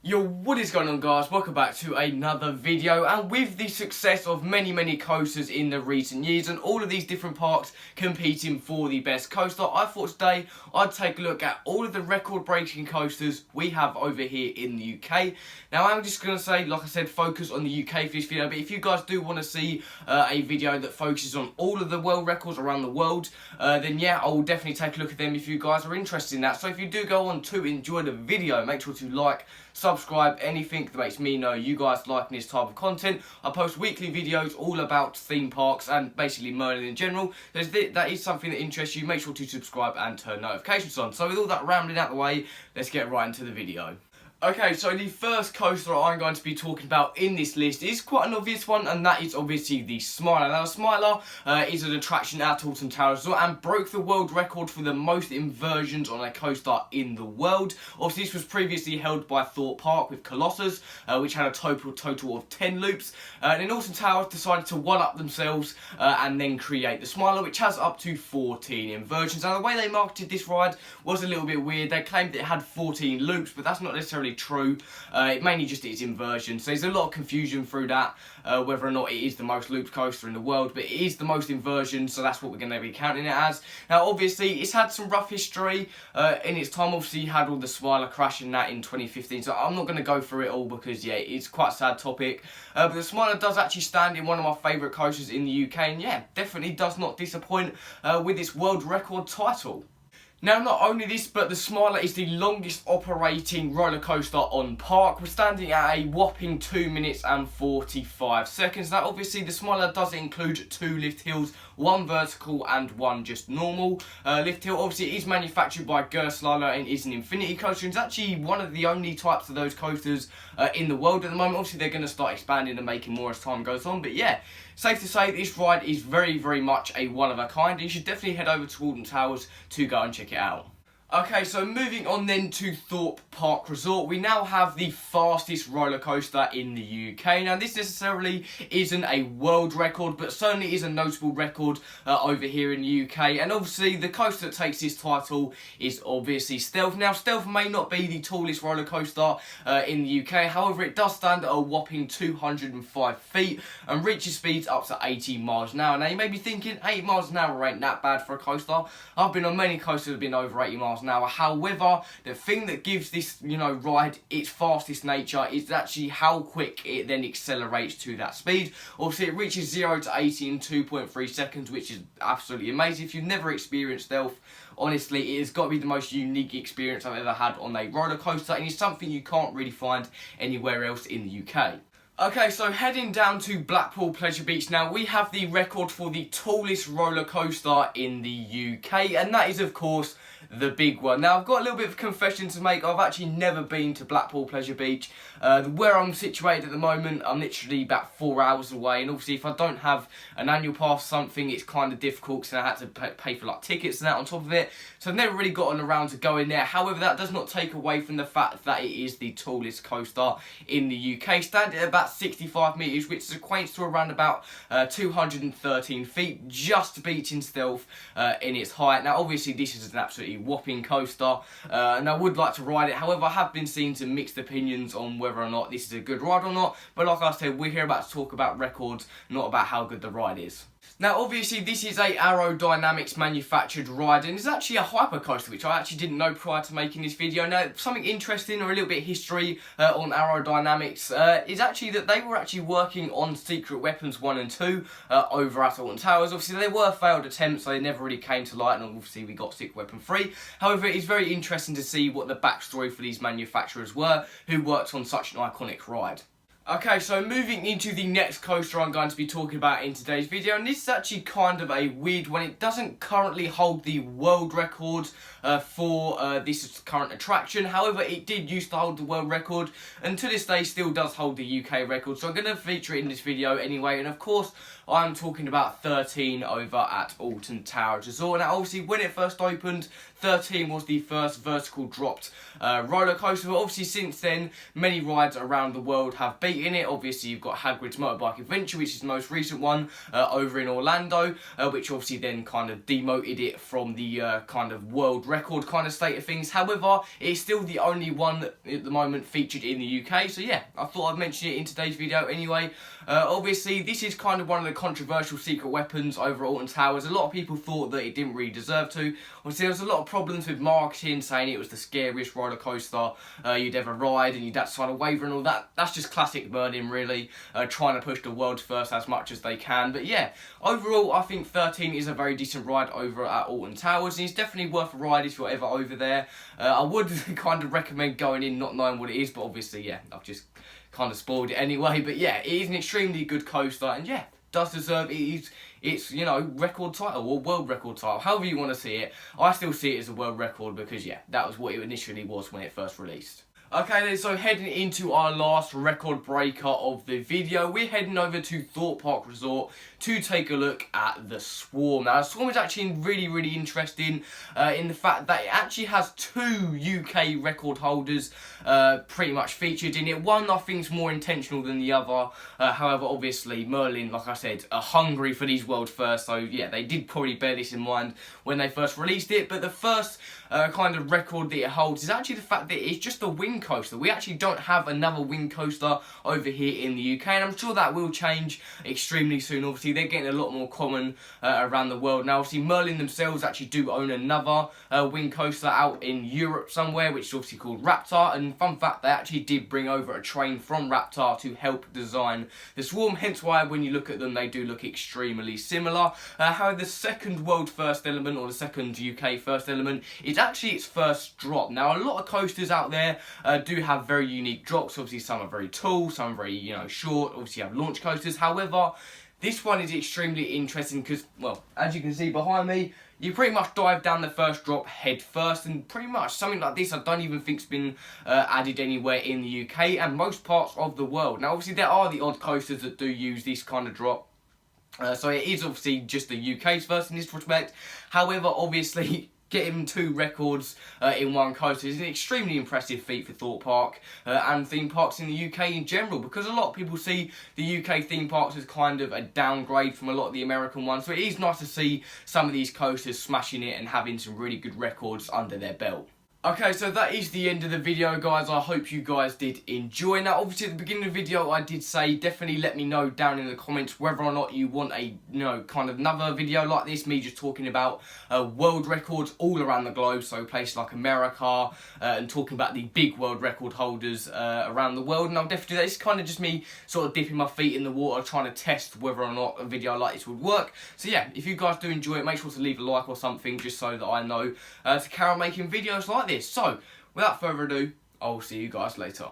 Yo, what is going on, guys? Welcome back to another video. And with the success of many coasters in the recent years and all of these different parks competing for the best coaster, I thought today I'd take a look at all of the record-breaking coasters we have over here in the UK. Now, I'm just going to say, like I said, focus on the UK for this video, but if you guys do want to see a video that focuses on all of the world records around the world, then yeah, I will definitely take a look at them if you guys are interested in that. So if you do go on to enjoy the video, make sure to like, subscribe, anything that makes me know you guys liking this type of content. I post weekly videos all about theme parks and basically Merlin in general. So if that is something that interests you, make sure to subscribe and turn notifications on. So with all that rambling out the way, let's get right into the video. Okay, so the first coaster I'm going to be talking about in this list is quite an obvious one, and that is obviously the Smiler. Now, the Smiler is an attraction at Alton Towers and broke the world record for the most inversions on a coaster in the world. Obviously, this was previously held by Thorpe Park with Colossus, which had a total of 10 loops. And then Alton Towers decided to one-up themselves and then create the Smiler, which has up to 14 inversions. Now, the way they marketed this ride was a little bit weird. They claimed it had 14 loops, but that's not necessarily true. It mainly just is inversion, so there's a lot of confusion through that, whether or not it is the most looped coaster in the world, but it is the most inversion, so that's what we're going to be counting it as. Now, obviously, it's had some rough history in its time. Obviously, you had all the Smiler crash in that in 2015, so I'm not going to go through it all because, yeah, it's quite a sad topic. But the Smiler does actually stand in one of my favourite coasters in the UK, and yeah, definitely does not disappoint with its world record title. Now, not only this, but the Smiler is the longest operating roller coaster on park. We're standing at a whopping 2 minutes and 45 seconds. Now, obviously, the Smiler does include 2 lift hills, one vertical and one just normal. Lift hill, obviously, it is manufactured by Gerstlauer and is an infinity coaster. It's actually one of the only types of those coasters in the world at the moment. Obviously, they're going to start expanding and making more as time goes on. But yeah, safe to say this ride is very much a one of a kind. You should definitely head over to Alton Towers to go and check it out. Okay, so moving on then to Thorpe Park Resort, we now have the fastest roller coaster in the UK. Now, this necessarily isn't a world record, but certainly is a notable record over here in the UK. And obviously, the coaster that takes this title is obviously Stealth. Now, Stealth may not be the tallest roller coaster in the UK, however, it does stand at a whopping 205 feet and reaches speeds up to 80 miles an hour. Now, you may be thinking, 80 miles an hour ain't that bad for a coaster. I've been on many coasters that have been over 80 miles an hour. However, the thing that gives this, ride its fastest nature is actually how quick it then accelerates to that speed. Obviously, it reaches 0 to 80 in 2.3 seconds, which is absolutely amazing. If you've never experienced Stealth, honestly, it has got to be the most unique experience I've ever had on a roller coaster, and it's something you can't really find anywhere else in the UK. Okay, so heading down to Blackpool Pleasure Beach now, we have the record for the tallest roller coaster in the UK, and that is, of course, the big one. Now, I've got a little bit of a confession to make. I've actually never been to Blackpool Pleasure Beach. Where I'm situated at the moment, I'm literally about 4 hours away, and obviously if I don't have an annual pass or something, it's kind of difficult because I had to pay for like tickets and that on top of it. So I've never really gotten around to going there. However, that does not take away from the fact that it is the tallest coaster in the UK, standing at about 65 metres, which equates to around about 213 feet, just beating Stealth in its height. Now, obviously, this is an absolutely whopping coaster, and I would like to ride it. However, I have been seeing some mixed opinions on whether or not this is a good ride or not. But like I said, we're here about to talk about records, not about how good the ride is. Now, obviously, this is a Aerodynamics manufactured ride, and it's actually a hypercoaster, which I actually didn't know prior to making this video. Now, something interesting or a little bit of history on Aerodynamics is actually that they were actually working on Secret Weapons 1 and 2 over at Alton Towers. Obviously, they were failed attempts, so they never really came to light, and obviously we got Secret Weapon 3. However, it's very interesting to see what the backstory for these manufacturers were, who worked on such an iconic ride. Okay, so moving into the next coaster I'm going to be talking about in today's video, and this is actually kind of a weird one. It doesn't currently hold the world record for this current attraction. However, it did used to hold the world record, and to this day still does hold the UK record. So I'm going to feature it in this video anyway, and of course, I'm talking about 13 over at Alton Towers Resort. Now, obviously, when it first opened, 13 was the first vertical dropped roller coaster, but obviously since then many rides around the world have beaten it. Obviously you've got Hagrid's Motorbike Adventure, which is the most recent one, over in Orlando, which obviously then kind of demoted it from the kind of world record kind of state of things. However, it's still the only one that at the moment featured in the UK, so yeah, I thought I'd mention it in today's video anyway. Obviously this is kind of one of the controversial secret weapons over at Alton Towers. A lot of people thought that it didn't really deserve to. Obviously there was a lot of problems with marketing, saying it was the scariest roller coaster you'd ever ride and you'd have to sign a waiver and all that. That's just classic Merlin really, trying to push the world's first as much as they can. But yeah, overall I think 13 is a very decent ride over at Alton Towers, and it's definitely worth a ride if you're ever over there. I would kind of recommend going in not knowing what it is, but obviously yeah, I've just kind of spoiled it anyway. But yeah, it is an extremely good coaster, and yeah, does deserve its, you know, record title or world record title, however you want to see it. I still see it as a world record because yeah, that was what it initially was when it first released. Okay then, so heading into our last record breaker of the video, we're heading over to Thorpe Park Resort to take a look at the Swarm. Now, the Swarm is actually really interesting in the fact that it actually has 2 UK record holders pretty much featured in it. One I think is more intentional than the other. However, obviously Merlin, like I said, are hungry for these world first, so yeah, they did probably bear this in mind when they first released it. But the first kind of record that it holds is actually the fact that it's just a wing coaster. We actually don't have another wing coaster over here in the UK, and I'm sure that will change extremely soon. Obviously they're getting a lot more common around the world now. Obviously Merlin themselves actually do own another wing coaster out in Europe somewhere, which is obviously called Raptor, and fun fact, they actually did bring over a train from Raptor to help design the Swarm, hence why when you look at them they do look extremely similar. However, the second world first element, or the second UK first element, is actually its first drop. Now, a lot of coasters out there do have very unique drops. Obviously some are very tall, some are very, you know, short. Obviously you have launch coasters. However, this one is extremely interesting because, well, as you can see behind me, you pretty much dive down the first drop head first, and pretty much something like this I don't even think's been added anywhere in the UK and most parts of the world. Now obviously there are the odd coasters that do use this kind of drop. So it is obviously just the UK's first in this respect. However, obviously getting 2 records in one coaster is an extremely impressive feat for Thorpe Park and theme parks in the UK in general, because a lot of people see the UK theme parks as kind of a downgrade from a lot of the American ones. So it is nice to see some of these coasters smashing it and having some really good records under their belt. Okay, so that is the end of the video, guys. I hope you guys did enjoy. Now, obviously, at the beginning of the video, I did say definitely let me know down in the comments whether or not you want a, you know, kind of another video like this, me just talking about world records all around the globe, so places like America, and talking about the big world record holders around the world. And I'll definitely do that. It's kind of just me sort of dipping my feet in the water, trying to test whether or not a video like this would work. So yeah, if you guys do enjoy it, make sure to leave a like or something, just so that I know to carry on making videos like this. So, without further ado, I'll see you guys later.